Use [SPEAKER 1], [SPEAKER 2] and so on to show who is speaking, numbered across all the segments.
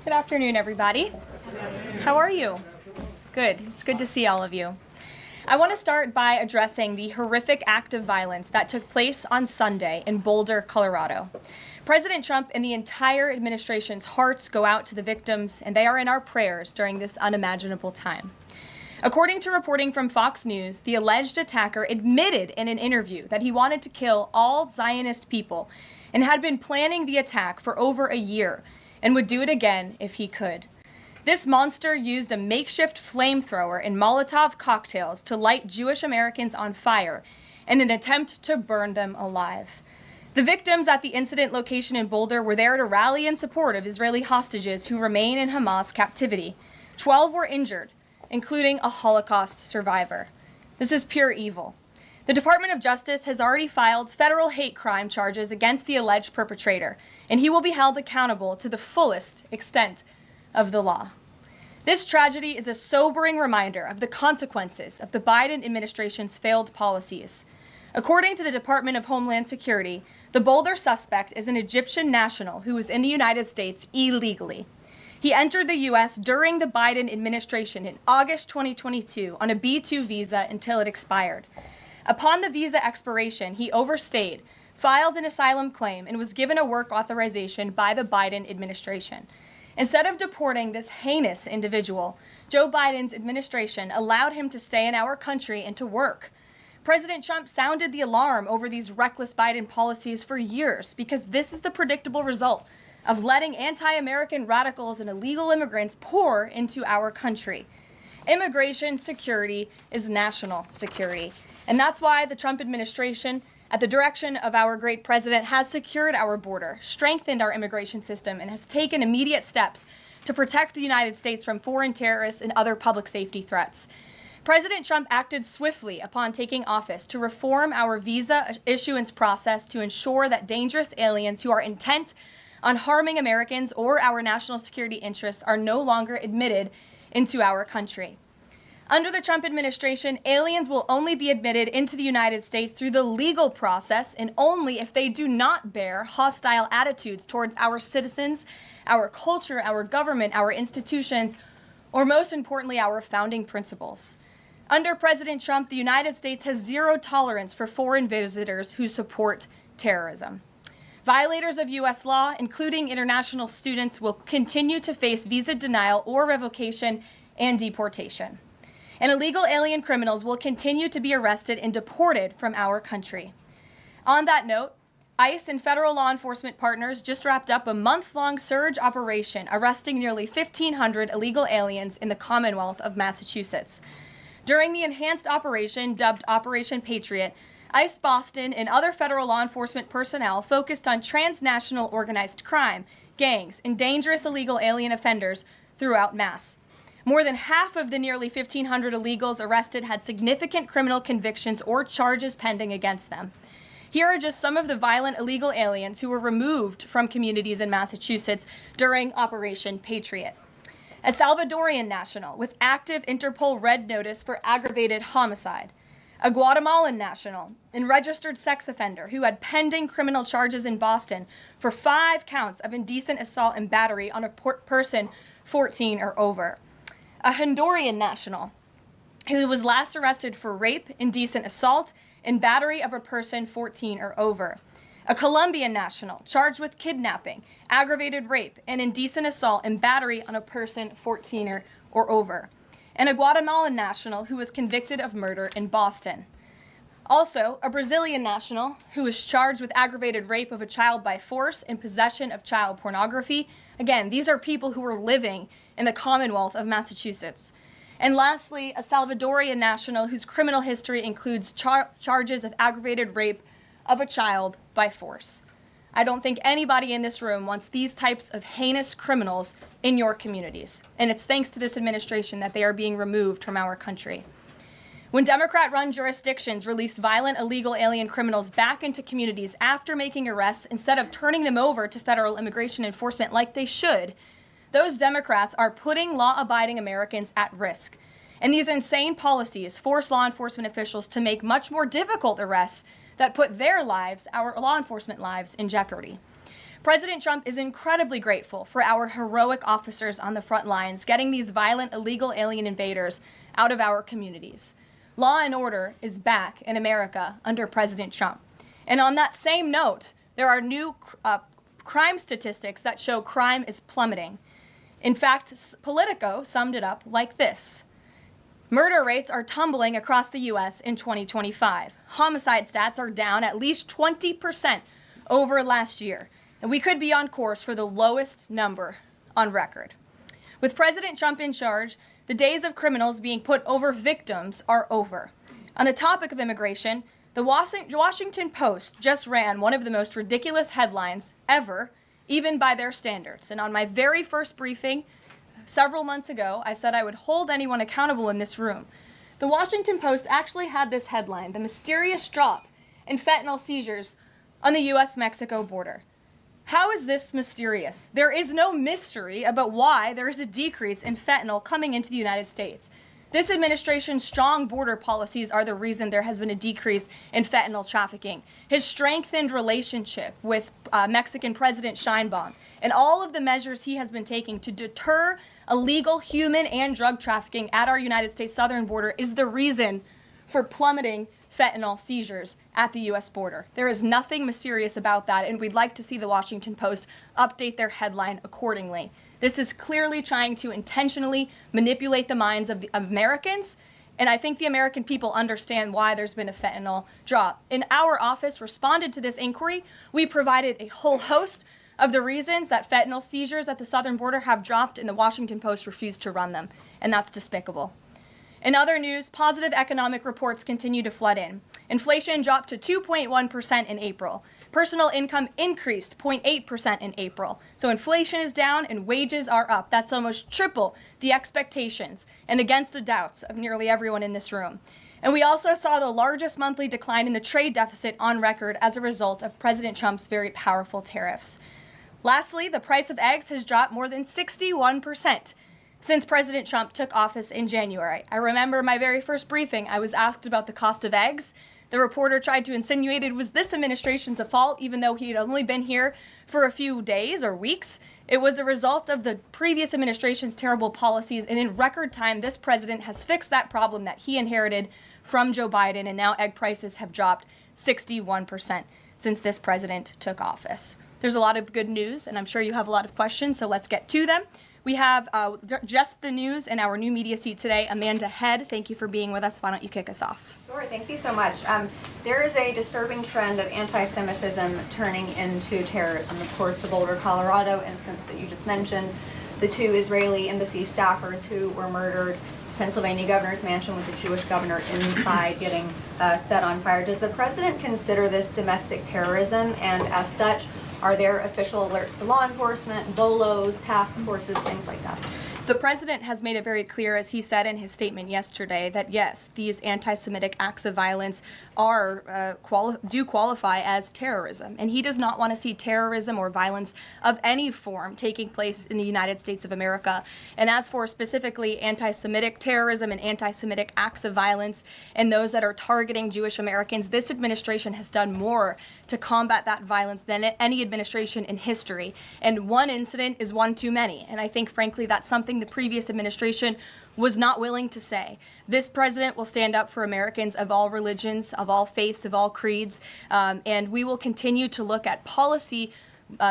[SPEAKER 1] Good afternoon, everybody. How are you? Good. It's good to see all of you. I want to start by addressing the horrific act of violence that took place on Sunday in Boulder, Colorado. President Trump and the entire administration's hearts go out to the victims, and they are in our prayers during this unimaginable time. According to reporting from Fox News, the alleged attacker admitted in an interview that he wanted to kill all Zionist people and had been planning the attack for over a year and would do it again if he could. This monster used a makeshift flamethrower and Molotov cocktails to light Jewish Americans on fire in an attempt to burn them alive. The victims at the incident location in Boulder were there to rally in support of Israeli hostages who remain in Hamas captivity. 12 were injured, including a Holocaust survivor. This is pure evil. The Department of Justice has already filed federal hate crime charges against the alleged perpetrator, and he will be held accountable to the fullest extent of the law. This tragedy is a sobering reminder of the consequences of the Biden administration's failed policies. According to the Department of Homeland Security, the Boulder suspect is an Egyptian national who was in the United States illegally. He entered the U.S. during the Biden administration in August 2022 on a B-2 visa until it expired. Upon the visa expiration, he overstayed, filed an asylum claim, and was given a work authorization by the Biden administration. Instead of deporting this heinous individual, Joe Biden's administration allowed him to stay in our country and to work. President Trump sounded the alarm over these reckless Biden policies for years because this is the predictable result of letting anti-American radicals and illegal immigrants pour into our country. Immigration security is national security. And that's why the Trump administration, at the direction of our great president, has secured our border, strengthened our immigration system, and has taken immediate steps to protect the United States from foreign terrorists and other public safety threats. President Trump acted swiftly upon taking office to reform our visa issuance process to ensure that dangerous aliens who are intent on harming Americans or our national security interests are no longer admitted into our country. Under the Trump administration, aliens will only be admitted into the United States through the legal process and only if they do not bear hostile attitudes towards our citizens, our culture, our government, our institutions, or most importantly, our founding principles. Under President Trump, the United States has zero tolerance for foreign visitors who support terrorism. Violators of U.S. law, including international students, will continue to face visa denial or revocation and deportation. And illegal alien criminals will continue to be arrested and deported from our country. On that note, ICE and federal law enforcement partners just wrapped up a month-long surge operation arresting nearly 1,500 illegal aliens in the Commonwealth of Massachusetts. During the enhanced operation, dubbed Operation Patriot, ICE Boston and other federal law enforcement personnel focused on transnational organized crime, gangs, and dangerous illegal alien offenders throughout Mass. More than half of the nearly 1,500 illegals arrested had significant criminal convictions or charges pending against them. Here are just some of the violent illegal aliens who were removed from communities in Massachusetts during Operation Patriot. A Salvadorian national with active Interpol red notice for aggravated homicide. A Guatemalan national and registered sex offender who had pending criminal charges in Boston for 5 counts of indecent assault and battery on a person 14 or over. A Honduran national who was last arrested for rape, indecent assault, and battery of a person 14 or over. A Colombian national charged with kidnapping, aggravated rape, and indecent assault and battery on a person 14 or over. And a Guatemalan national who was convicted of murder in Boston. Also, a Brazilian national who was charged with aggravated rape of a child by force and possession of child pornography. Again, these are people who were living in the Commonwealth of Massachusetts. And lastly, a Salvadorian national whose criminal history includes charges of aggravated rape of a child by force. I don't think anybody in this room wants these types of heinous criminals in your communities. And it's thanks to this administration that they are being removed from our country. When Democrat-run jurisdictions released violent illegal alien criminals back into communities after making arrests instead of turning them over to federal immigration enforcement like they should, those Democrats are putting law-abiding Americans at risk. And these insane policies force law enforcement officials to make much more difficult arrests that put their lives, our law enforcement lives, in jeopardy. President Trump is incredibly grateful for our heroic officers on the front lines getting these violent illegal alien invaders out of our communities. Law and order is back in America under President Trump. And on that same note, there are new crime statistics that show crime is plummeting. In fact, Politico summed it up like this. Murder rates are tumbling across the U.S. in 2025. Homicide stats are down at least 20% over last year. And we could be on course for the lowest number on record. With President Trump in charge, the days of criminals being put over victims are over. On the topic of immigration, the Washington Post just ran one of the most ridiculous headlines ever, even by their standards. And on my very first briefing several months ago, I said I would hold anyone accountable in this room. The Washington Post actually had this headline, "The Mysterious Drop in Fentanyl Seizures on the U.S.-Mexico Border." How is this mysterious? There is no mystery about why there is a decrease in fentanyl coming into the United States. This administration's strong border policies are the reason there has been a decrease in fentanyl trafficking. His strengthened relationship with Mexican President Sheinbaum and all of the measures he has been taking to deter illegal human and drug trafficking at our United States southern border is the reason for plummeting fentanyl seizures at the U.S. border. There is nothing mysterious about that, and we'd like to see the Washington Post update their headline accordingly. This is clearly trying to intentionally manipulate the minds of the Americans, and I think the American people understand why there's been a fentanyl drop. And our office responded to this inquiry. We provided a whole host of the reasons that fentanyl seizures at the southern border have dropped, and the Washington Post refused to run them, and that's despicable. In other news, positive economic reports continue to flood in. Inflation dropped to 2.1% in April. Personal income increased 0.8% in April. So inflation is down and wages are up. That's almost triple the expectations and against the doubts of nearly everyone in this room. And we also saw the largest monthly decline in the trade deficit on record as a result of President Trump's very powerful tariffs. Lastly, the price of eggs has dropped more than 61% since President Trump took office in January. I remember my very first briefing, I was asked about the cost of eggs. The reporter tried to insinuate it was this administration's fault, even though he had only been here for a few days or weeks. It was a result of the previous administration's terrible policies, and in record time, this president has fixed that problem that he inherited from Joe Biden, and now egg prices have dropped 61% since this president took office. There's a lot of good news, and I'm sure you have a lot of questions, so let's get to them. We have just the news in our new media seat today. Amanda Head, thank you for being with us. Why don't you kick us off?
[SPEAKER 2] Sure, thank you so much. There is a disturbing trend of anti-Semitism turning into terrorism. Of course, the Boulder, Colorado instance that you just mentioned, the 2 Israeli embassy staffers who were murdered, Pennsylvania governor's mansion with the Jewish governor inside getting set on fire. Does the president consider this domestic terrorism, and as such, are there official alerts to law enforcement, BOLOs, task forces, things like that?
[SPEAKER 1] The president has made it very clear, as he said in his statement yesterday, that yes, these anti-Semitic acts of violence are do qualify as terrorism, and he does not want to see terrorism or violence of any form taking place in the United States of America. And as for specifically anti-Semitic terrorism and anti-Semitic acts of violence and those that are targeting Jewish Americans, this administration has done more to combat that violence than any administration in history. And one incident is one too many, and I think frankly that's something the previous administration was not willing to say. This president will stand up for Americans of all religions, of all faiths, of all creeds, and we will continue to look at policy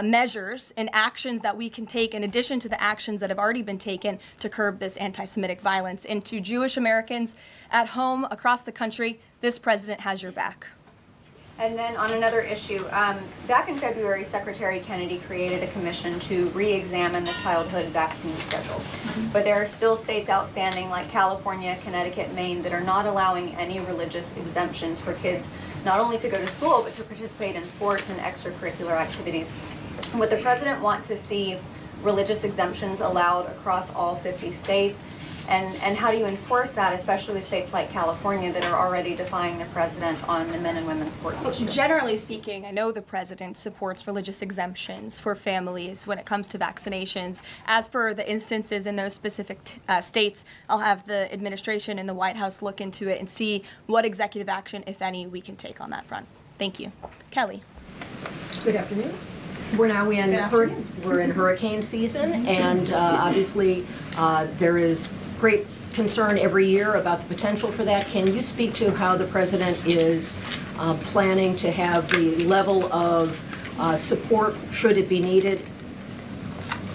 [SPEAKER 1] measures and actions that we can take in addition to the actions that have already been taken to curb this anti-Semitic violence. And to Jewish Americans at home, across the country, this president has your back.
[SPEAKER 2] And then on another issue, back in February, Secretary Kennedy created a commission to re-examine the childhood vaccine schedule. But there are still states outstanding like California, Connecticut, Maine that are not allowing any religious exemptions for kids, not only to go to school, but to participate in sports and extracurricular activities. Would the president want to see religious exemptions allowed across all 50 states? And how do you enforce that, especially with states like California that are already defying the president on the men and women's sports issue?
[SPEAKER 1] Generally speaking, I know the president supports religious exemptions for families when it comes to vaccinations. As for the instances in those specific states, I'll have the administration and the White House look into it and see what executive action, if any, we can take on that front. Thank you. Kelly.
[SPEAKER 3] Good afternoon. We're now in hurricane season, and obviously there is great concern every year about the potential for that. Can you speak to how the president is planning to have the level of support, should it be needed,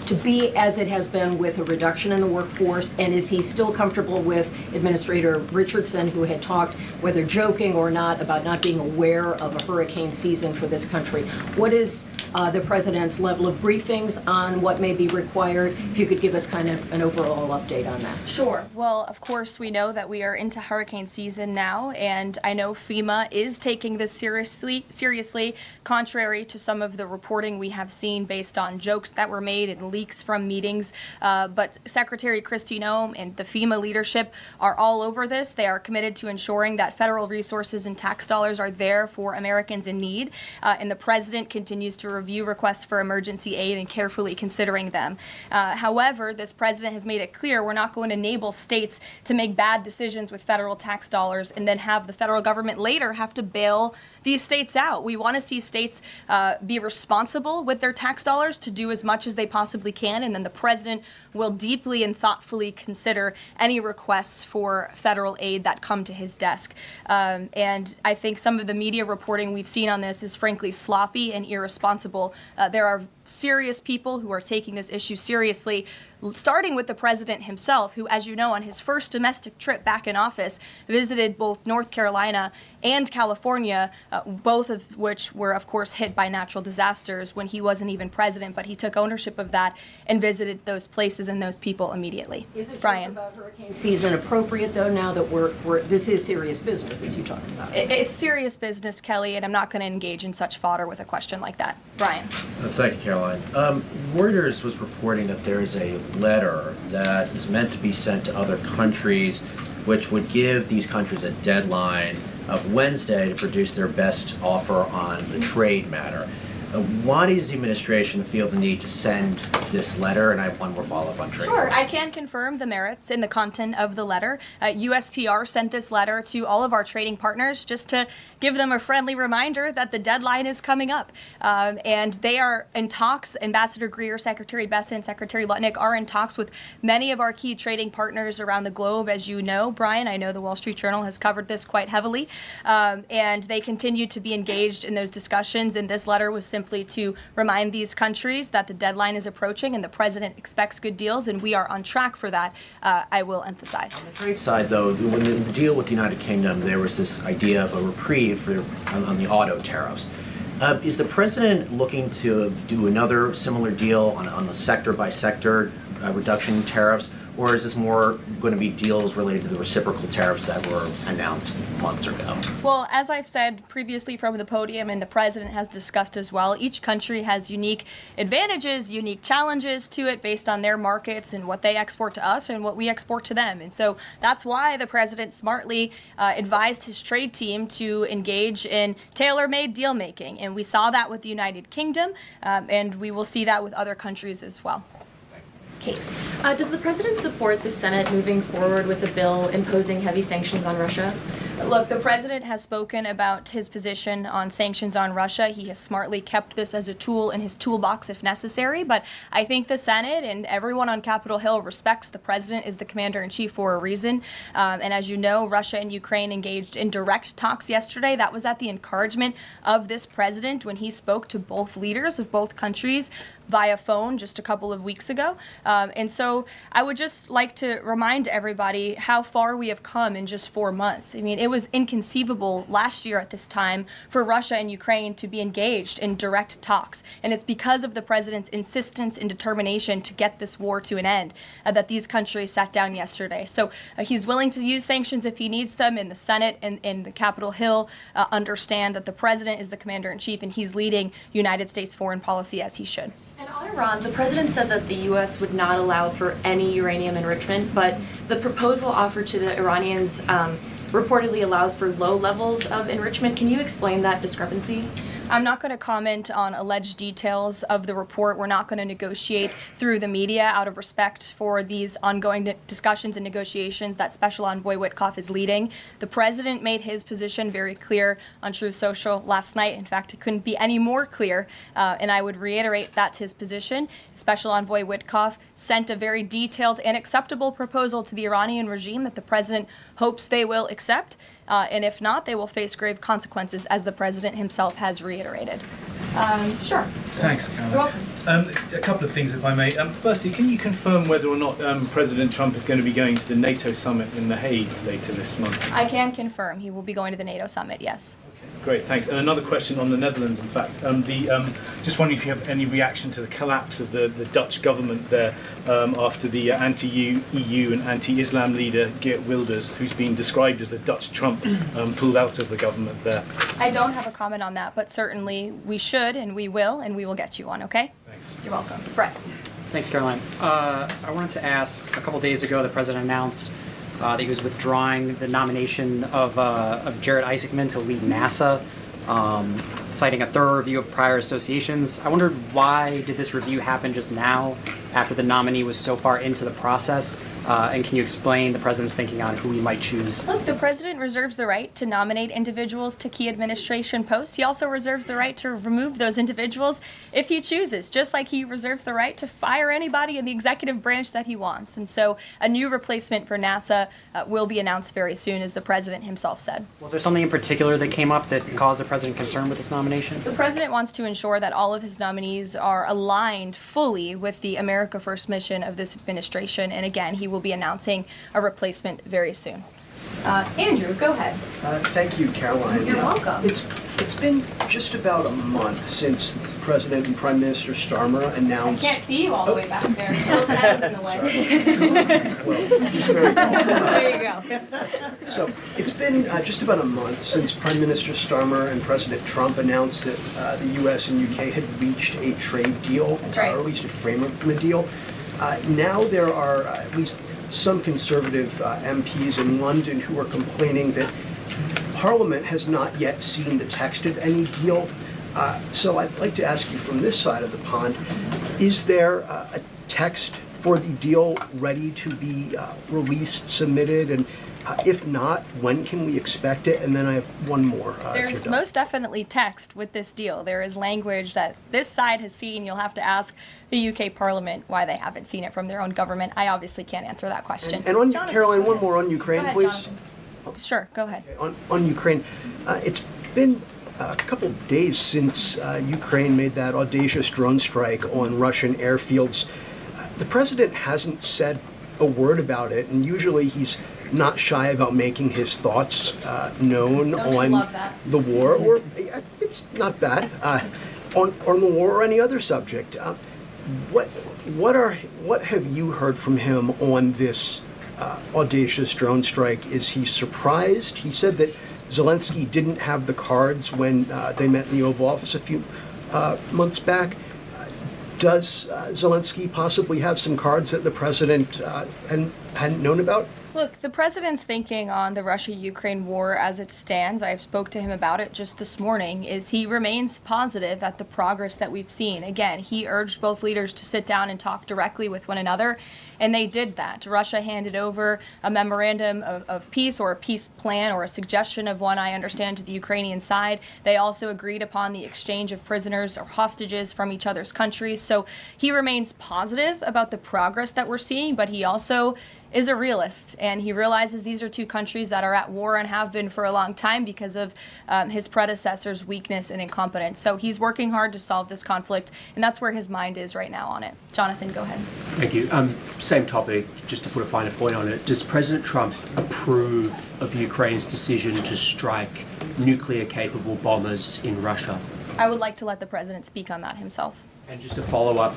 [SPEAKER 3] to be as it has been with a reduction in the workforce? And is he still comfortable with Administrator Richardson, who had talked, whether joking or not, about not being aware of a hurricane season for this country? What is the president's level of briefings on what may be required? If you could give us kind of an overall update on that.
[SPEAKER 1] Sure. Well, of course, we know that we are into hurricane season now, and I know FEMA is taking this seriously, contrary to some of the reporting we have seen based on jokes that were made and leaks from meetings. But Secretary Kristi Noem and the FEMA leadership are all over this. They are committed to ensuring that federal resources and tax dollars are there for Americans in need, and the president continues to review requests for emergency aid and carefully considering them. However, this president has made it clear we're not going to enable states to make bad decisions with federal tax dollars and then have the federal government later have to bail these states out. We want to see states be responsible with their tax dollars to do as much as they possibly can, and then the president will deeply and thoughtfully consider any requests for federal aid that come to his desk. And I think some of the media reporting we've seen on this is frankly sloppy and irresponsible. There are serious people who are taking this issue seriously, starting with the president himself, who, as you know, on his first domestic trip back in office, visited both North Carolina and California, both of which were, of course, hit by natural disasters when he wasn't even president, but he took ownership of that and visited those places and those people immediately.
[SPEAKER 3] Is it
[SPEAKER 1] Brian?
[SPEAKER 3] About hurricane season appropriate, though, now that this is serious business, as you talked about?
[SPEAKER 1] It's serious business, Kelly, and I'm not going to engage in such fodder with a question like that. Brian?
[SPEAKER 4] Thank you, Caroline. Reuters was reporting that there is a letter that is meant to be sent to other countries, which would give these countries a deadline of Wednesday to produce their best offer on the trade matter. Why does the administration feel the need to send this letter? And I have one more follow-up on trade.
[SPEAKER 1] Sure, I can confirm the merits and the content of the letter. USTR sent this letter to all of our trading partners just to give them a friendly reminder that the deadline is coming up. And they are in talks. Ambassador Greer, Secretary Bessent, Secretary Lutnick are in talks with many of our key trading partners around the globe. As you know, Brian, I know the Wall Street Journal has covered this quite heavily. And they continue to be engaged in those discussions. And this letter was simply to remind these countries that the deadline is approaching and the president expects good deals, and we are on track for that, I will emphasize.
[SPEAKER 4] On the trade side, though, when the deal with the United Kingdom, there was this idea of a reprieve on the auto tariffs. Is the president looking to do another similar deal on the sector-by-sector reduction in tariffs, or is this more going to be deals related to the reciprocal tariffs that were announced months ago?
[SPEAKER 1] Well, as I've said previously from the podium, and the president has discussed as well, each country has unique advantages, unique challenges to it based on their markets and what they export to us and what we export to them. And so that's why the president smartly advised his trade team to engage in tailor-made deal making. And we saw that with the United Kingdom, and we will see that with other countries as well.
[SPEAKER 5] Kate. Does the president support the Senate moving forward with a bill imposing heavy sanctions on Russia?
[SPEAKER 1] Look, the president has spoken about his position on sanctions on Russia. He has smartly kept this as a tool in his toolbox if necessary, but I think the Senate and everyone on Capitol Hill respects the president as the commander-in-chief for a reason. And as you know, Russia and Ukraine engaged in direct talks yesterday. That was at the encouragement of this president when he spoke to both leaders of both countries via phone just a couple of weeks ago. And so I would just like to remind everybody how far we have come in just 4 months. I mean, it was inconceivable last year at this time for Russia and Ukraine to be engaged in direct talks. And it's because of the president's insistence and determination to get this war to an end that these countries sat down yesterday. So he's willing to use sanctions if he needs them, and the Senate and the Capitol Hill understand that the president is the commander-in-chief and he's leading United States foreign policy as he should.
[SPEAKER 5] And on Iran, the president said that the U.S. would not allow for any uranium enrichment, but the proposal offered to the Iranians reportedly allows for low levels of enrichment. Can you explain that discrepancy?
[SPEAKER 1] I'm not going to comment on alleged details of the report. We're not going to negotiate through the media out of respect for these ongoing discussions and negotiations that Special Envoy Witkoff is leading. The president made his position very clear on Truth Social last night. In fact, it couldn't be any more clear, and I would reiterate that's his position. Special Envoy Witkoff sent a very detailed and acceptable proposal to the Iranian regime that the president hopes they will accept. And if not, they will face grave consequences, as the president himself has reiterated. Sure.
[SPEAKER 6] Thanks,
[SPEAKER 1] You're welcome.
[SPEAKER 6] A couple of things, if I may. Firstly, can you confirm whether or not President Trump is going to be going to the NATO summit in The Hague later this month?
[SPEAKER 1] I can confirm he will be going to the NATO summit, yes.
[SPEAKER 6] Great, thanks. And another question on the Netherlands, in fact. Just wondering if you have any reaction to the collapse of the Dutch government there after the anti-EU and anti-Islam leader Geert Wilders, who's been described as the Dutch Trump, pulled out of the government there.
[SPEAKER 1] I don't have a comment on that, but certainly we should and we will get you one, okay?
[SPEAKER 6] Thanks.
[SPEAKER 1] You're welcome. Brett.
[SPEAKER 7] Thanks, Caroline. I wanted to ask, a couple days ago, the president announced that he was withdrawing the nomination of Jared Isaacman to lead NASA, citing a thorough review of prior associations. I wondered, why did this review happen just now, after the nominee was so far into the process? And can you explain the president's thinking on who he might choose?
[SPEAKER 1] Look, the president reserves the right to nominate individuals to key administration posts. He also reserves the right to remove those individuals if he chooses, just like he reserves the right to fire anybody in the executive branch that he wants. And so a new replacement for NASA will be announced very soon, as the president himself said.
[SPEAKER 7] Was there something in particular that came up that caused the president concern with this nomination?
[SPEAKER 1] The president wants to ensure that all of his nominees are aligned fully with the America First mission of this administration. And again, he will be announcing a replacement very soon. Andrew, go ahead.
[SPEAKER 8] Thank you, Caroline.
[SPEAKER 1] You're welcome.
[SPEAKER 8] It's been just about a month since President and Prime Minister Starmer announced...
[SPEAKER 1] I can't see you all the way back there. Phil's head is in the way.
[SPEAKER 8] Well, he's very tall.
[SPEAKER 1] There you go.
[SPEAKER 8] So it's been just about a month since Prime Minister Starmer and President Trump announced that the U.S. and U.K. had reached a trade deal,
[SPEAKER 1] That's right.
[SPEAKER 8] or at least a framework from a deal. Now there are at least some conservative MPs in London who are complaining that Parliament has not yet seen the text of any deal. So I'd like to ask you from this side of the pond, is there a text for the deal ready to be released, submitted, and if not, when can we expect it? And then I have one more.
[SPEAKER 1] There's most definitely text with this deal. There is language that this side has seen. You'll have to ask the UK Parliament why they haven't seen it from their own government. I obviously can't answer that question.
[SPEAKER 8] And on
[SPEAKER 1] Jonathan,
[SPEAKER 8] Caroline,
[SPEAKER 1] go
[SPEAKER 8] one
[SPEAKER 1] ahead.
[SPEAKER 8] more on Ukraine,
[SPEAKER 1] Go ahead,
[SPEAKER 8] please.
[SPEAKER 1] Jonathan. Sure, go ahead.
[SPEAKER 8] On Ukraine, it's been a couple days since Ukraine made that audacious drone strike on Russian airfields. The president hasn't said a word about it, and usually he's not shy about making his thoughts known on the war, or it's not bad, on the war or any other subject. What have you heard from him on this audacious drone strike? Is he surprised? He said that Zelensky didn't have the cards when they met in the Oval Office a few months back. Does Zelensky possibly have some cards that the president hadn't known about?
[SPEAKER 1] Look, the president's thinking on the Russia-Ukraine war as it stands, I spoke to him about it just this morning, is he remains positive at the progress that we've seen. Again, he urged both leaders to sit down and talk directly with one another, and they did that. Russia handed over a memorandum of peace, or a peace plan, or a suggestion of one, I understand, to the Ukrainian side. They also agreed upon the exchange of prisoners or hostages from each other's countries. So he remains positive about the progress that we're seeing, but he also is a realist, and he realizes these are two countries that are at war and have been for a long time because of his predecessor's weakness and incompetence. So he's working hard to solve this conflict, and that's where his mind is right now on it. Jonathan, go ahead.
[SPEAKER 9] Thank you. Same topic, just to put a finer point on it. Does President Trump approve of Ukraine's decision to strike nuclear-capable bombers in Russia?
[SPEAKER 1] I would like to let the president speak on that himself.
[SPEAKER 9] And just to follow up,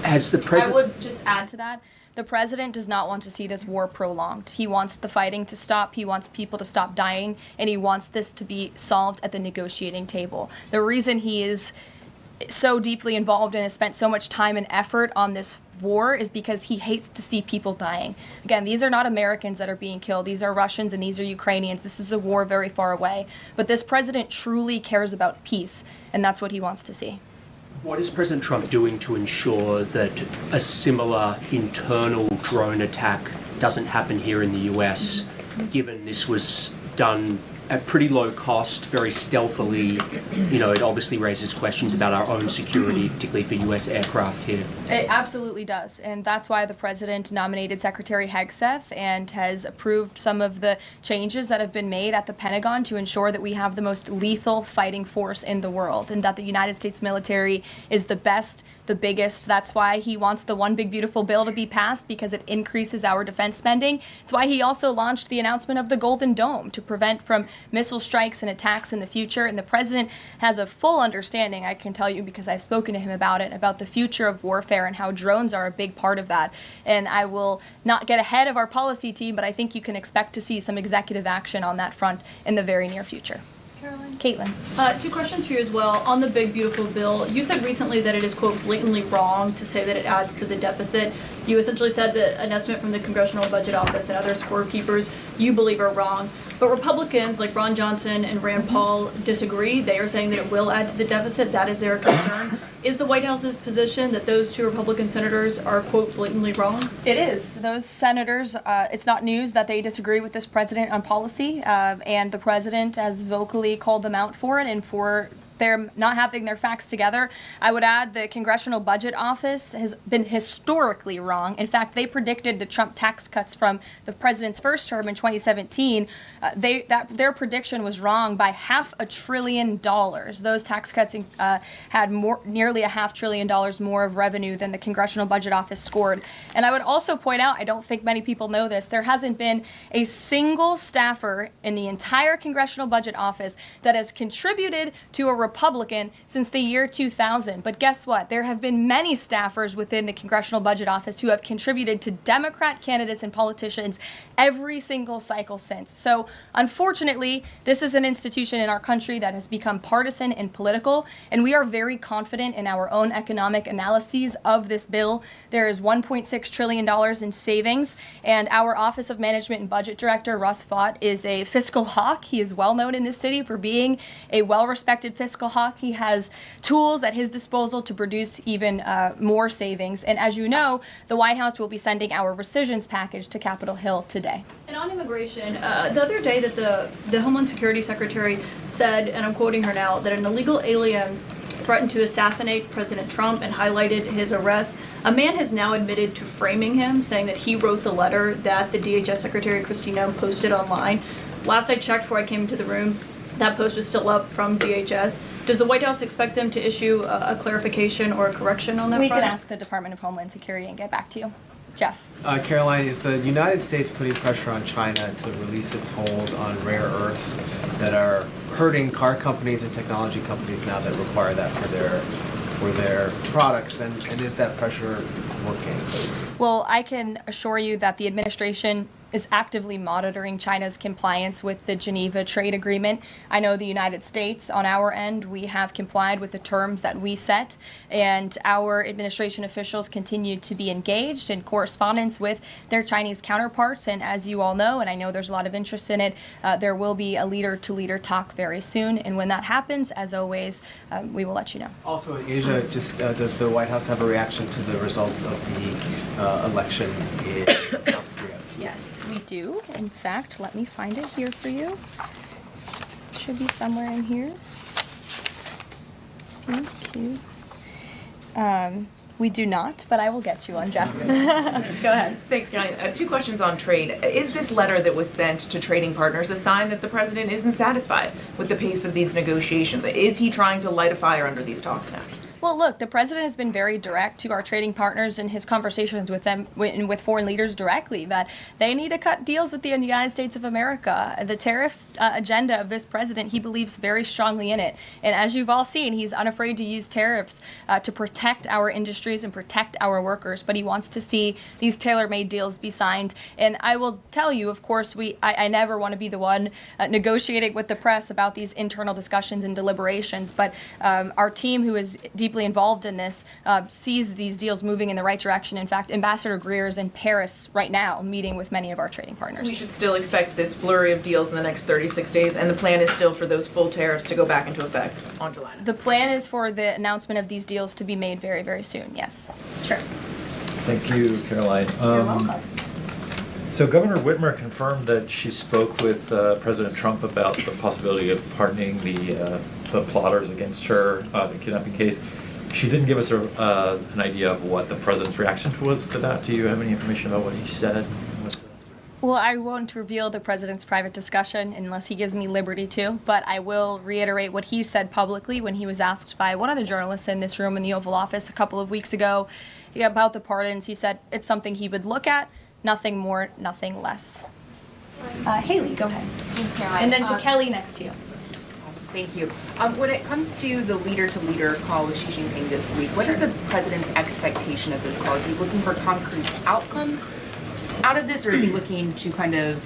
[SPEAKER 9] has the president...
[SPEAKER 1] I would just add to that. The president does not want to see this war prolonged. He wants the fighting to stop, he wants people to stop dying, and he wants this to be solved at the negotiating table. The reason he is so deeply involved and has spent so much time and effort on this war is because he hates to see people dying. Again, these are not Americans that are being killed. These are Russians and these are Ukrainians. This is a war very far away. But this president truly cares about peace, and that's what he wants to see.
[SPEAKER 9] What is President Trump doing to ensure that a similar internal drone attack doesn't happen here in the US, given this was done at pretty low cost, very stealthily? You know, it obviously raises questions about our own security, particularly for US aircraft here.
[SPEAKER 1] It absolutely does, and that's why the president nominated Secretary Hegseth and has approved some of the changes that have been made at the Pentagon to ensure that we have the most lethal fighting force in the world, and that the United States military is the best, the biggest. That's why he wants the One Big Beautiful Bill to be passed, because it increases our defense spending. It's why he also launched the announcement of the Golden Dome to prevent from missile strikes and attacks in the future. And the president has a full understanding, I can tell you because I've spoken to him about it, about the future of warfare and how drones are a big part of that. And I will not get ahead of our policy team, but I think you can expect to see some executive action on that front in the very near future.
[SPEAKER 10] Caroline.
[SPEAKER 1] Caitlin.
[SPEAKER 10] Two questions for you as well. On the Big Beautiful Bill, you said recently that it is, quote, blatantly wrong to say that it adds to the deficit. You essentially said that an estimate from the Congressional Budget Office and other scorekeepers you believe are wrong. But Republicans like Ron Johnson and Rand Paul disagree. They are saying that it will add to the deficit. That is their concern. Is the White House's position that those two Republican senators are, quote, blatantly wrong?
[SPEAKER 1] It is. Those senators, it's not news that they disagree with this president on policy, and the president has vocally called them out for it and for they're not having their facts together. I would add the Congressional Budget Office has been historically wrong. In fact, they predicted the Trump tax cuts from the president's first term in 2017. Their prediction was wrong by $500 billion. Those tax cuts had nearly $500 billion more of revenue than the Congressional Budget Office scored. And I would also point out, I don't think many people know this, there hasn't been a single staffer in the entire Congressional Budget Office that has contributed to a Republican since the year 2000. But guess what? There have been many staffers within the Congressional Budget Office who have contributed to Democrat candidates and politicians every single cycle since. So unfortunately, this is an institution in our country that has become partisan and political, and we are very confident in our own economic analyses of this bill. There is $1.6 trillion in savings, and our Office of Management and Budget Director, Russ Vought, is a fiscal hawk. He is well known in this city for being a well-respected fiscal hawk. He has tools at his disposal to produce even more savings. And as you know, the White House will be sending our rescissions package to Capitol Hill today.
[SPEAKER 10] And on immigration, the other day that the Homeland Security Secretary said, and I'm quoting her now, that an illegal alien threatened to assassinate President Trump and highlighted his arrest. A man has now admitted to framing him, saying that he wrote the letter that the DHS Secretary Kristi Noem posted online. Last I checked before I came into the room, that post was still up from DHS. Does the White House expect them to issue a clarification or a correction on that front?
[SPEAKER 1] We can ask the Department of Homeland Security and get back to you. Jeff.
[SPEAKER 11] Caroline, is the United States putting pressure on China to release its hold on rare earths that are hurting car companies and technology companies now that require that for their products, and is that pressure working?
[SPEAKER 1] Well, I can assure you that the administration is actively monitoring China's compliance with the Geneva Trade Agreement. I know the United States, on our end, we have complied with the terms that we set, and our administration officials continue to be engaged in correspondence with their Chinese counterparts. And as you all know, and I know there's a lot of interest in it, there will be a leader-to-leader talk very soon. And when that happens, as always, we will let you know.
[SPEAKER 11] Also, Asia, just does the White House have a reaction to the results of the election in South Korea?
[SPEAKER 1] Yes, we do. In fact, let me find it here for you. It should be somewhere in here. Thank you. We do not, but I will get you one, Jeff. Go ahead.
[SPEAKER 12] Thanks, Caroline. Two questions on trade. Is this letter that was sent to trading partners a sign that the president isn't satisfied with the pace of these negotiations? Is he trying to light a fire under these talks now?
[SPEAKER 1] Well, look, the president has been very direct to our trading partners in his conversations with them, with foreign leaders directly, that they need to cut deals with the United States of America. The tariff agenda of this president, he believes very strongly in it. And as you've all seen, he's unafraid to use tariffs to protect our industries and protect our workers. But he wants to see these tailor-made deals be signed. And I will tell you, of course, I never want to be the one negotiating with the press about these internal discussions and deliberations. But our team, who is deeply deeply involved in this, sees these deals moving in the right direction. In fact, Ambassador Greer is in Paris right now meeting with many of our trading partners.
[SPEAKER 12] So we should still expect this flurry of deals in the next 36 days, and the plan is still for those full tariffs to go back into effect on July 9th.
[SPEAKER 1] The plan is for the announcement of these deals to be made very, very soon, yes. Sure.
[SPEAKER 13] Thank you, Caroline.
[SPEAKER 1] You're welcome.
[SPEAKER 13] So Governor Whitmer confirmed that she spoke with President Trump about the possibility of pardoning the plotters against her, the kidnapping case. She didn't give us an idea of what the president's reaction was to that. Do you have any information about what he said?
[SPEAKER 1] Well, I won't reveal the president's private discussion unless he gives me liberty to, but I will reiterate what he said publicly when he was asked by one of the journalists in this room in the Oval Office a couple of weeks ago about the pardons. He said it's something he would look at, nothing more, nothing less. Haley, go ahead.
[SPEAKER 14] Thanks, Caroline.
[SPEAKER 1] And then to Kelly next to you.
[SPEAKER 14] Thank you. When it comes to the leader-to-leader call with Xi Jinping this week, what is the president's expectation of this call? Is he looking for concrete outcomes out of this, or is he looking to kind of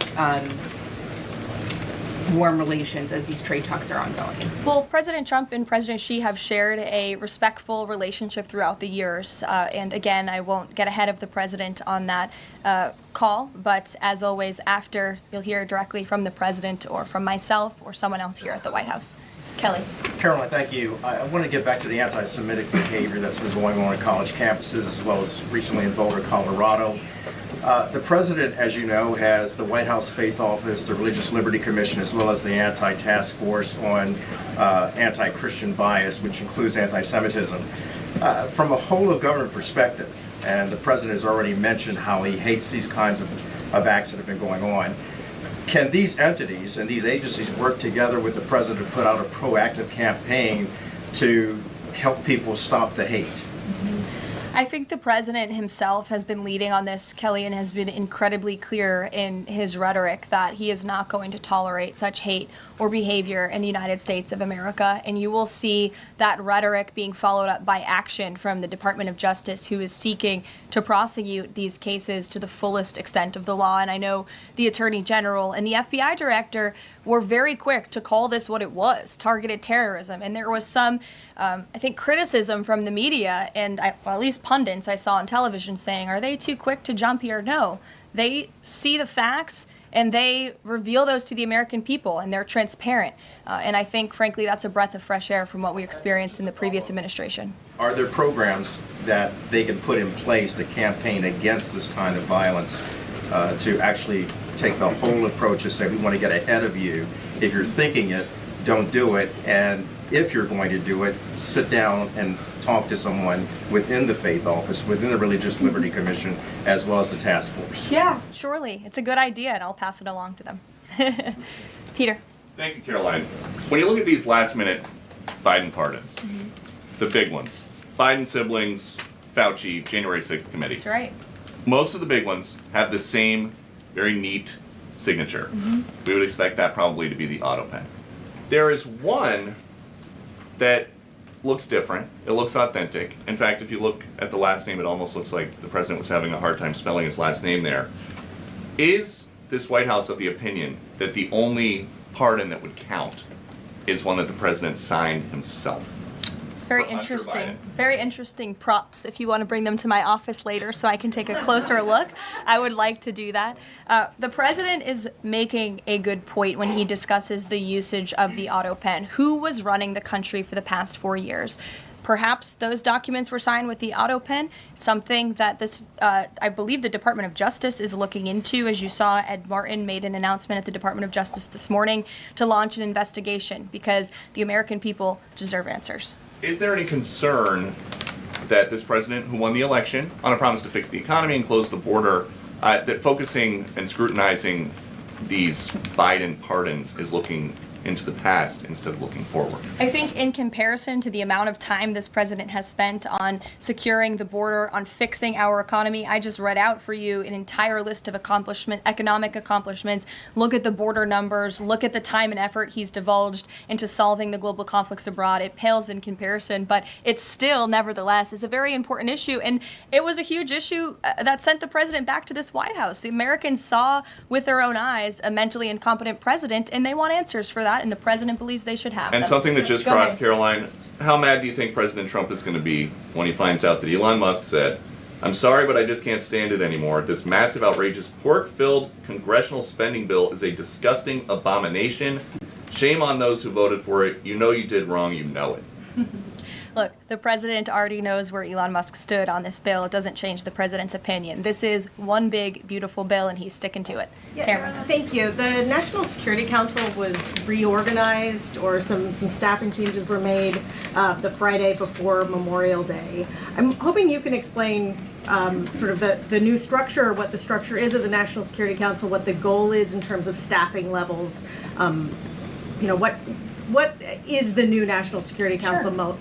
[SPEAKER 14] warm relations as these trade talks are ongoing?
[SPEAKER 1] Well, President Trump and President Xi have shared a respectful relationship throughout the years. And again, I won't get ahead of the president on that call, but as always, after, you'll hear directly from the president or from myself or someone else here at the White House. Kelly.
[SPEAKER 15] Caroline, thank you. I want to get back to the anti-Semitic behavior that's been going on at college campuses, as well as recently in Boulder, Colorado. The president, as you know, has the White House Faith Office, the Religious Liberty Commission, as well as the Anti-Task Force on anti-Christian bias, which includes anti-Semitism. From a whole of government perspective, and the president has already mentioned how he hates these kinds of acts that have been going on, can these entities and these agencies work together with the president to put out a proactive campaign to help people stop the hate?
[SPEAKER 1] I think the president himself has been leading on this, Kelly, and has been incredibly clear in his rhetoric that he is not going to tolerate such hate or behavior in the United States of America. And you will see that rhetoric being followed up by action from the Department of Justice, who is seeking to prosecute these cases to the fullest extent of the law. And I know the Attorney General and the FBI Director were very quick to call this what it was, targeted terrorism. And there was some, I think, criticism from the media and well, at least pundits I saw on television saying, are they too quick to jump here? No, they see the facts and they reveal those to the American people, and they're transparent. And I think, frankly, that's a breath of fresh air from what we experienced in the previous administration.
[SPEAKER 15] Are there programs that they can put in place to campaign against this kind of violence, to actually take the whole approach and say, we want to get ahead of you. If you're thinking it, don't do it. And if you're going to do it, sit down and talk to someone within the Faith Office, within the Religious Liberty Commission, as well as the task force.
[SPEAKER 1] Yeah, surely. It's a good idea, and I'll pass it along to them. Peter.
[SPEAKER 16] Thank you, Caroline. When you look at these last-minute Biden pardons, the big ones, Biden siblings, Fauci, January 6th committee.
[SPEAKER 1] That's right.
[SPEAKER 16] Most of the big ones have the same very neat signature. We would expect that probably to be the auto pen. There is one that looks different. It looks authentic. In fact, if you look at the last name, it almost looks like the president was having a hard time spelling his last name there. Is this White House of the opinion that the only pardon that would count is one that the president signed himself?
[SPEAKER 1] It's very interesting. Very interesting props. If you want to bring them to my office later so I can take a closer look, I would like to do that. The president is making a good point when he discusses the usage of the auto pen. Who was running the country for the past 4 years? Perhaps those documents were signed with the auto pen, something that this, I believe the Department of Justice is looking into. As you saw, Ed Martin made an announcement at the Department of Justice this morning to launch an investigation because the American people deserve answers.
[SPEAKER 16] Is there any concern that this president, who won the election on a promise to fix the economy and close the border, that focusing and scrutinizing these Biden pardons is looking into the past instead of looking forward?
[SPEAKER 1] I think in comparison to the amount of time this president has spent on securing the border, on fixing our economy, I just read out for you an entire list of economic accomplishments. Look at the border numbers, look at the time and effort he's divulged into solving the global conflicts abroad. It pales in comparison, but it still, nevertheless, is a very important issue. And it was a huge issue that sent the president back to this White House. The Americans saw with their own eyes a mentally incompetent president, and they want answers for that. that, and the president believes they should have
[SPEAKER 16] And
[SPEAKER 1] them.
[SPEAKER 16] something that just
[SPEAKER 1] Go
[SPEAKER 16] crossed,
[SPEAKER 1] ahead.
[SPEAKER 16] Caroline, how mad do you think President Trump is going to be when he finds out that Elon Musk said, "I'm sorry, but I just can't stand it anymore. This massive, outrageous, pork-filled congressional spending bill is a disgusting abomination. Shame on those who voted for it. You know you did wrong. You know it."
[SPEAKER 1] Look, the president already knows where Elon Musk stood on this bill. It doesn't change the president's opinion. This is one big, beautiful bill, and he's sticking to it. Tamara.
[SPEAKER 17] Thank you. The National Security Council was reorganized, or some staffing changes were made the Friday before Memorial Day. I'm hoping you can explain sort of the new structure, what the structure is of the National Security Council, what the goal is in terms of staffing levels. What is the new National Security Council mode?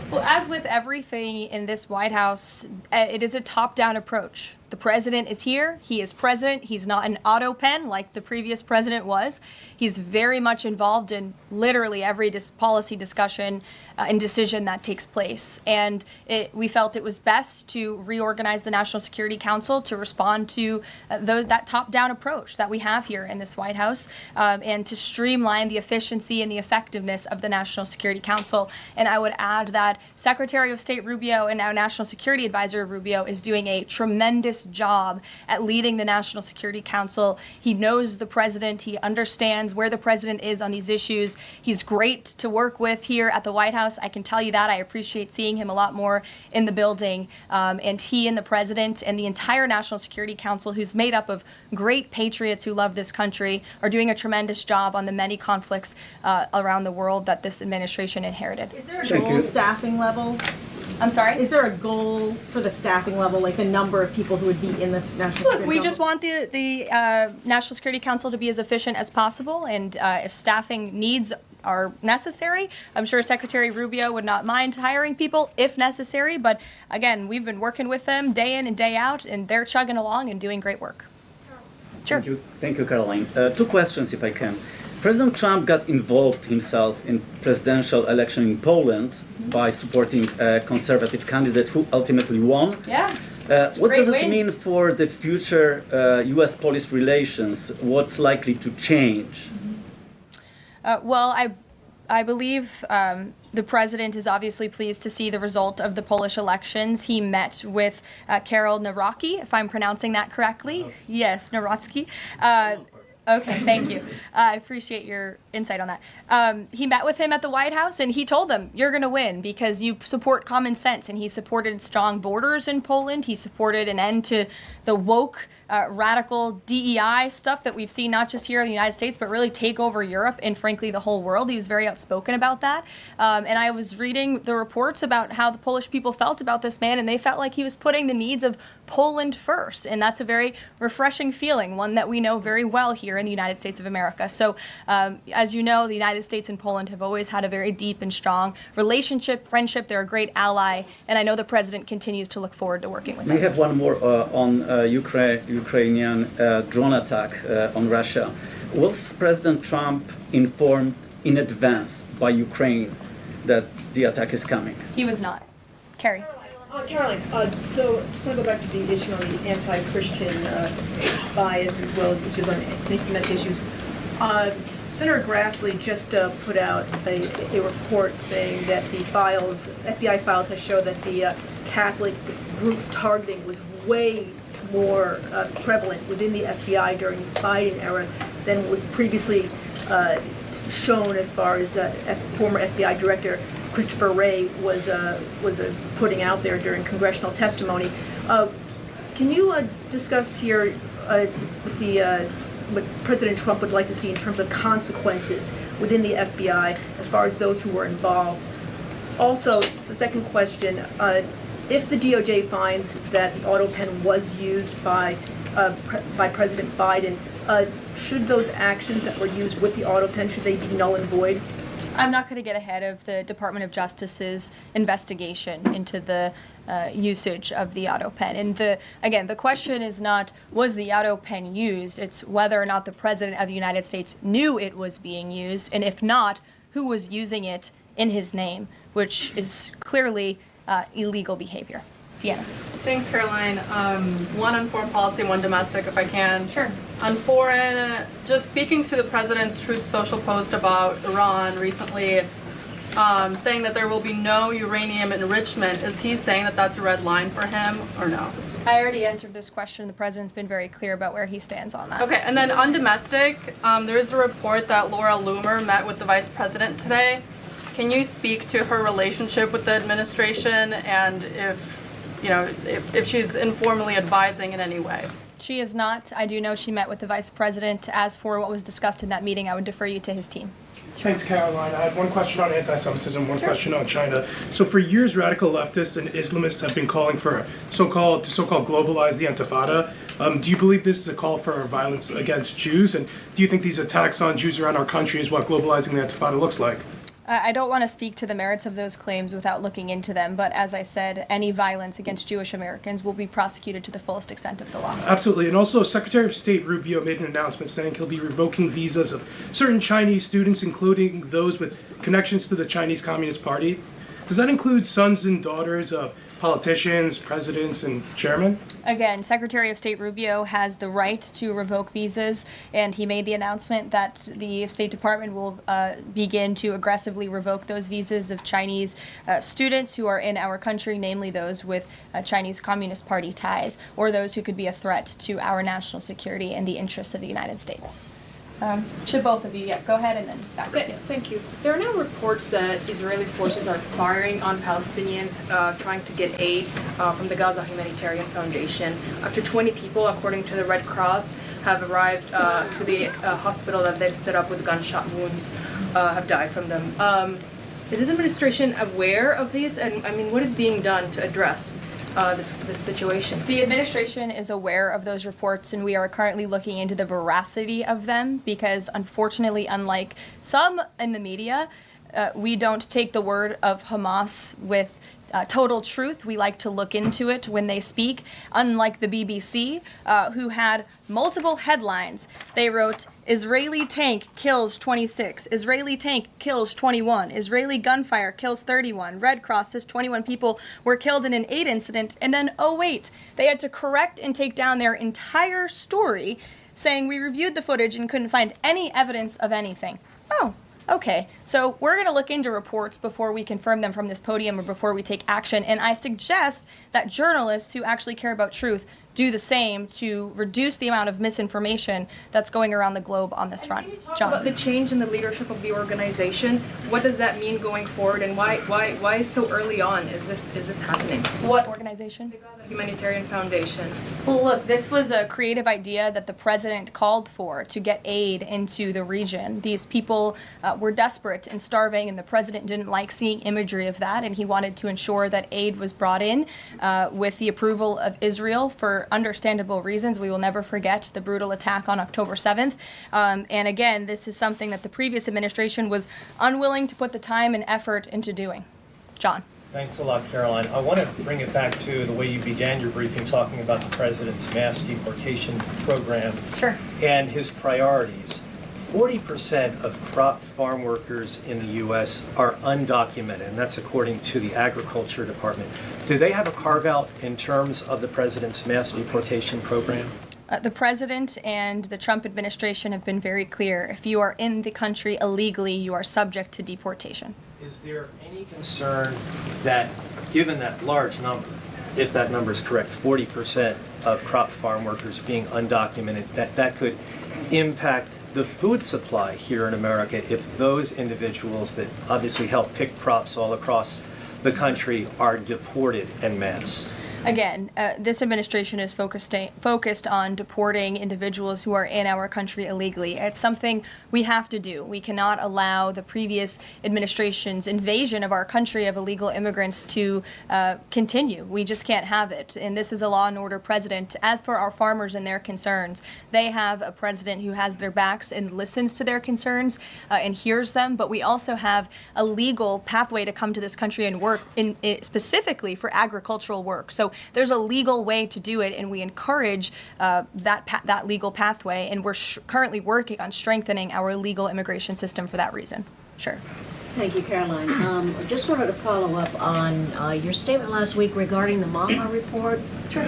[SPEAKER 1] Well, as with everything in this White House, it is a top-down approach. The president is here. He is president. He's not an auto pen like the previous president was. He's very much involved in literally every policy discussion and decision that takes place. And we felt it was best to reorganize the National Security Council to respond to that top-down approach that we have here in this White House, and to streamline the efficiency and the effectiveness of the National Security Council. And I would add that Secretary of State Rubio and now National Security Advisor Rubio is doing a tremendous job at leading the National Security Council. He knows the president. He understands where the president is on these issues. He's great to work with here at the White House. I can tell you that. I appreciate seeing him a lot more in the building. And he and the president and the entire National Security Council, who's made up of great patriots who love this country, are doing a tremendous job on the many conflicts around the world that this administration inherited.
[SPEAKER 17] Is there a goal staffing level?
[SPEAKER 1] I'm sorry?
[SPEAKER 17] Is there a goal for the staffing level, like the number of people who would be in this National Security
[SPEAKER 1] Look, we
[SPEAKER 17] Council?
[SPEAKER 1] just want the National Security Council to be as efficient as possible, and if staffing needs are necessary, I'm sure Secretary Rubio would not mind hiring people if necessary, but again, we've been working with them day in and day out, and they're chugging along and doing great work. Sure.
[SPEAKER 18] Thank you, Caroline. Two questions, if I can. President Trump got involved himself in presidential election in Poland by supporting a conservative candidate who ultimately won.
[SPEAKER 1] Yeah.
[SPEAKER 18] What does it mean for the future U.S.-Polish relations? What's likely to change?
[SPEAKER 1] Well, I believe the president is obviously pleased to see the result of the Polish elections. He met with Karol Nawrocki, if I'm pronouncing that correctly. Yes, Nawrocki. Okay, thank you. I appreciate your insight on that. He met with him at the White House, and he told them, you're going to win because you support common sense. And he supported strong borders in Poland. He supported an end to the woke, radical DEI stuff that we've seen not just here in the United States, but really take over Europe and, frankly, the whole world. He was very outspoken about that. And I was reading the reports about how the Polish people felt about this man, and they felt like he was putting the needs of Poland first. And that's a very refreshing feeling, one that we know very well here in the United States of America. So, as you know, the United States and Poland have always had a very deep and strong relationship, friendship. They're a great ally, and I know the president continues to look forward to working with them.
[SPEAKER 18] We have one more on Ukrainian drone attack on Russia. Was President Trump informed in advance by Ukraine that the attack is coming?
[SPEAKER 1] He was not. Carrie.
[SPEAKER 19] Caroline, so just want to go back to the issue on the anti-Christian bias as well as issues on anti-Semitic issues. Senator Grassley just put out a report saying that the FBI files have shown that the Catholic group targeting was way more prevalent within the FBI during the Biden era than was previously shown, as far as former FBI Director Christopher Wray was putting out there during congressional testimony. Can you discuss here what President Trump would like to see in terms of consequences within the FBI as far as those who were involved? Also, the second question, if the DOJ finds that the auto pen was used by President Biden, should those actions that were used with the auto pen, should they be null and void?
[SPEAKER 1] I'm not going to get ahead of the Department of Justice's investigation into the usage of the auto pen. And again, the question is not, was the auto pen used? It's whether or not the President of the United States knew it was being used, and if not, who was using it in his name, which is clearly illegal behavior. Deanna.
[SPEAKER 20] Thanks, Caroline. One on foreign policy, one domestic, if I can.
[SPEAKER 1] Sure.
[SPEAKER 20] On foreign, just speaking to the president's Truth Social post about Iran recently, saying that there will be no uranium enrichment. Is he saying that that's a red line for him or no?
[SPEAKER 1] I already answered this question. The president's been very clear about where he stands on that.
[SPEAKER 20] Okay, and then on domestic, there is a report that Laura Loomer met with the vice president today. Can you speak to her relationship with the administration and if she's informally advising in any way?
[SPEAKER 1] She is not. I do know she met with the vice president. As for what was discussed in that meeting, I would defer you to his team.
[SPEAKER 21] Thanks, Caroline. I have one question on anti-Semitism, one question on China. So for years, radical leftists and Islamists have been calling for to so-called globalize the Intifada. Do you believe this is a call for violence against Jews? And do you think these attacks on Jews around our country is what globalizing the Intifada looks like?
[SPEAKER 1] I don't want to speak to the merits of those claims without looking into them, but as I said, any violence against Jewish Americans will be prosecuted to the fullest extent of the law.
[SPEAKER 21] Absolutely. And also, Secretary of State Rubio made an announcement saying he'll be revoking visas of certain Chinese students, including those with connections to the Chinese Communist Party. Does that include sons and daughters of politicians, presidents, and chairmen?
[SPEAKER 1] Again, Secretary of State Rubio has the right to revoke visas, and he made the announcement that the State Department will begin to aggressively revoke those visas of Chinese students who are in our country, namely those with Chinese Communist Party ties, or those who could be a threat to our national security and the interests of the United States. To both of you, go ahead and then back to you.
[SPEAKER 5] Thank you. There are now reports that Israeli forces are firing on Palestinians trying to get aid from the Gaza Humanitarian Foundation. Up to 20 people, according to the Red Cross, have arrived to the hospital that they've set up with gunshot wounds, have died from them. Is this administration aware of these? And I mean, what is being done to address this situation?
[SPEAKER 1] The administration is aware of those reports, and we are currently looking into the veracity of them because, unfortunately, unlike some in the media, we don't take the word of Hamas with total truth. We like to look into it when they speak. Unlike the BBC, who had multiple headlines, they wrote, Israeli tank kills 26, Israeli tank kills 21, Israeli gunfire kills 31, Red Cross says 21 people were killed in an aid incident, and then, oh wait, they had to correct and take down their entire story, saying we reviewed the footage and couldn't find any evidence of anything. Oh. Okay, so we're going to look into reports before we confirm them from this podium or before we take action, and I suggest that journalists who actually care about truth do the same to reduce the amount of misinformation that's going around the globe on this front. John.
[SPEAKER 5] About the change in the leadership of the organization, what does that mean going forward, and why so early on is this happening?
[SPEAKER 1] What organization?
[SPEAKER 5] The Gaza Humanitarian Foundation.
[SPEAKER 1] Well, look, this was a creative idea that the president called for to get aid into the region. These people were desperate and starving, and the president didn't like seeing imagery of that, and he wanted to ensure that aid was brought in with the approval of Israel for understandable reasons. We will never forget the brutal attack on October 7th. And again, this is something that the previous administration was unwilling to put the time and effort into doing. John.
[SPEAKER 22] Thanks a lot, Caroline. I want to bring it back to the way you began your briefing, talking about the president's mass deportation program and his priorities. 40% of crop farm workers in the U.S. are undocumented, and that's according to the Agriculture Department. Do they have a carve-out in terms of the president's mass deportation program?
[SPEAKER 1] The president and the Trump administration have been very clear. If you are in the country illegally, you are subject to deportation.
[SPEAKER 22] Is there any concern that, given that large number, if that number is correct, 40% of crop farm workers being undocumented, that could impact the food supply here in America if those individuals that obviously help pick crops all across the country are deported en masse?
[SPEAKER 1] Again, this administration is focused on deporting individuals who are in our country illegally. It's something we have to do. We cannot allow the previous administration's invasion of our country of illegal immigrants to continue. We just can't have it. And this is a law and order president. As for our farmers and their concerns, they have a president who has their backs and listens to their concerns and hears them. But we also have a legal pathway to come to this country and work specifically for agricultural work. So there's a legal way to do it, and we encourage that legal pathway, and we're currently working on strengthening our legal immigration system for that reason. Sure.
[SPEAKER 2] Thank you, Caroline. I just wanted to follow up on your statement last week regarding the MAHA report. Sure.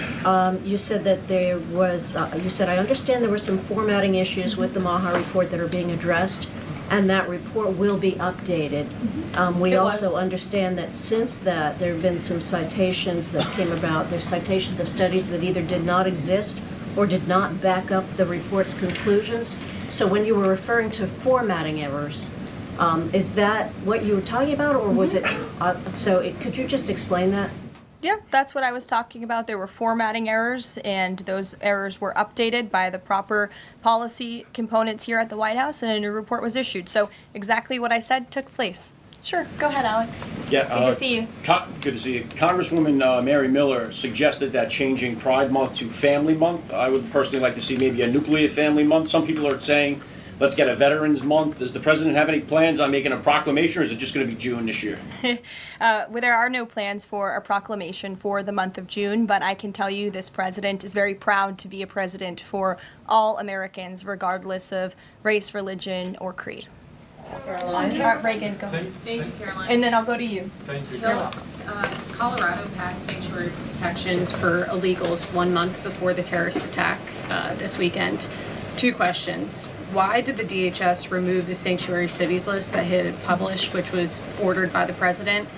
[SPEAKER 2] You said that there was, you said, I understand there were some formatting issues with the MAHA report that are being addressed, and that report will be updated. We also understand that since that, there have been some citations that came about. There's citations of studies that either did not exist or did not back up the report's conclusions. So when you were referring to formatting errors, is that what you were talking about, or was it, could you just explain that?
[SPEAKER 1] Yeah, that's what I was talking about. There were formatting errors, and those errors were updated by the proper policy components here at the White House, and a new report was issued. So exactly what I said took place. Sure, go ahead, Alec.
[SPEAKER 3] Yeah,
[SPEAKER 1] good to see you.
[SPEAKER 3] Good to see you. Congresswoman Mary Miller suggested that changing Pride Month to Family Month. I would personally like to see maybe a nuclear family month. Some people are saying, let's get a Veterans Month. Does the president have any plans on making a proclamation, or is it just going to be June this year?
[SPEAKER 1] Well, there are no plans for a proclamation for the month of June, but I can tell you this president is very proud to be a president for all Americans, regardless of race, religion, or creed.
[SPEAKER 5] Caroline.
[SPEAKER 1] Reagan, go ahead.
[SPEAKER 5] Thank you, Caroline.
[SPEAKER 1] And then I'll go to you.
[SPEAKER 13] Thank you.
[SPEAKER 5] You're welcome. Colorado passed sanctuary protections for illegals 1 month before the terrorist attack this weekend. 2 questions. Why did the DHS remove the sanctuary cities list that it had published, which was ordered by the president?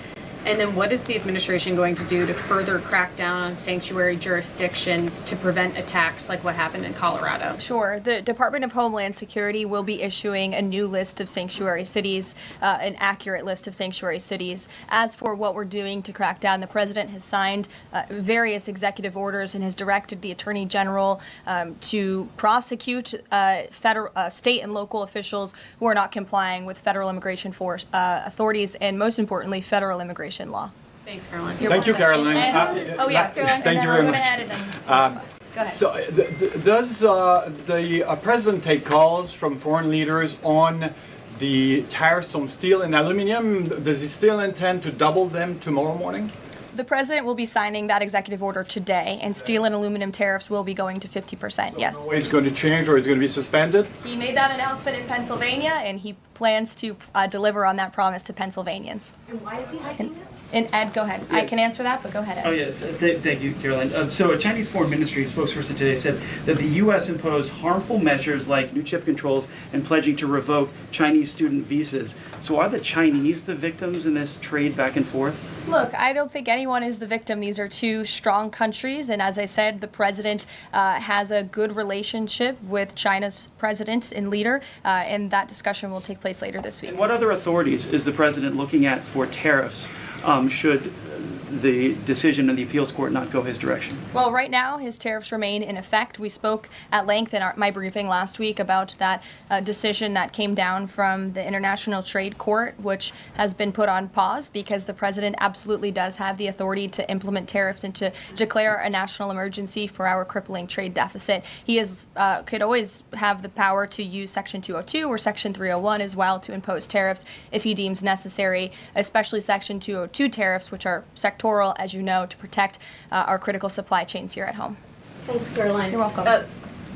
[SPEAKER 5] And then what is the administration going to do to further crack down on sanctuary jurisdictions to prevent attacks like what happened in Colorado?
[SPEAKER 1] Sure. The Department of Homeland Security will be issuing a new list of sanctuary cities, an accurate list of sanctuary cities. As for what we're doing to crack down, the president has signed various executive orders and has directed the Attorney General to prosecute federal, state and local officials who are not complying with federal immigration authorities and, most importantly, federal immigration law.
[SPEAKER 5] Thanks, Caroline.
[SPEAKER 23] Thank you, Caroline.
[SPEAKER 1] Caroline.
[SPEAKER 23] Thank you very much.
[SPEAKER 1] Go ahead.
[SPEAKER 23] So, does the president take calls from foreign leaders on the tariffs on steel and aluminum? Does he still intend to double them tomorrow morning?
[SPEAKER 1] The president will be signing that executive order today, and steel and aluminum tariffs will be going to 50%, yes.
[SPEAKER 23] No way it's going to change, or it's going to be suspended?
[SPEAKER 1] He made that announcement in Pennsylvania, and he plans to deliver on that promise to Pennsylvanians.
[SPEAKER 17] And why is he hiking it?
[SPEAKER 1] And Ed, go ahead.
[SPEAKER 24] Yes.
[SPEAKER 1] I can answer that, but go ahead, Ed.
[SPEAKER 24] Oh, yes. Thank you, Caroline. So a Chinese Foreign Ministry spokesperson today said that the U.S. imposed harmful measures like new chip controls and pledging to revoke Chinese student visas. So are the Chinese the victims in this trade back and forth?
[SPEAKER 1] Look, I don't think anyone is the victim. These are 2 strong countries, and as I said, the president has a good relationship with China's president and leader, and that discussion will take place later this week.
[SPEAKER 24] And what other authorities is the president looking at for tariffs should the decision in the appeals court not go his direction?
[SPEAKER 1] Well, right now, his tariffs remain in effect. We spoke at length in my briefing last week about that decision that came down from the International Trade Court, which has been put on pause because the president absolutely does have the authority to implement tariffs and to declare a national emergency for our crippling trade deficit. He could always have the power to use Section 202 or Section 301 as well to impose tariffs if he deems necessary, especially Section 202 tariffs, which are sectoral, as you know, to protect our critical supply chains here at home.
[SPEAKER 17] Thanks, Caroline.
[SPEAKER 1] You're welcome.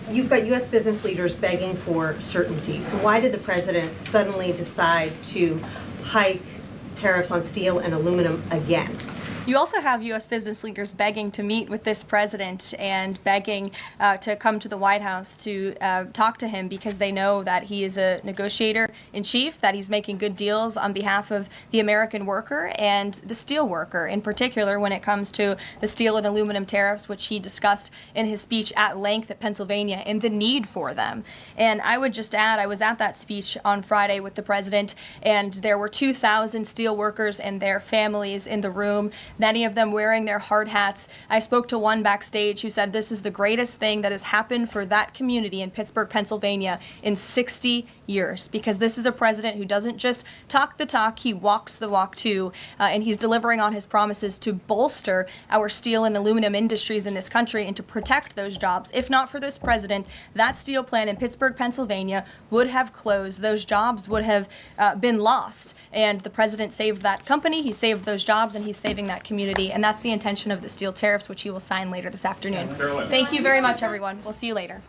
[SPEAKER 17] You've got U.S. business leaders begging for certainty. So why did the president suddenly decide to hike tariffs on steel and aluminum again?
[SPEAKER 1] You also have U.S. business leaders begging to meet with this president and begging to come to the White House to talk to him because they know that he is a negotiator in chief, that he's making good deals on behalf of the American worker and the steel worker, in particular when it comes to the steel and aluminum tariffs, which he discussed in his speech at length at Pennsylvania and the need for them. And I would just add, I was at that speech on Friday with the president, and there were 2,000 steel workers and their families in the room, many of them wearing their hard hats. I spoke to one backstage who said this is the greatest thing that has happened for that community in Pittsburgh, Pennsylvania in 60 years, because this is a president who doesn't just talk the talk, he walks the walk too, and he's delivering on his promises to bolster our steel and aluminum industries in this country and to protect those jobs. If not for this president, that steel plant in Pittsburgh, Pennsylvania would have closed. Those jobs would have been lost, and the president saved that company, he saved those jobs, and he's saving that community, and that's the intention of the steel tariffs, which he will sign later this afternoon. Thank you very much, everyone. We'll see you later.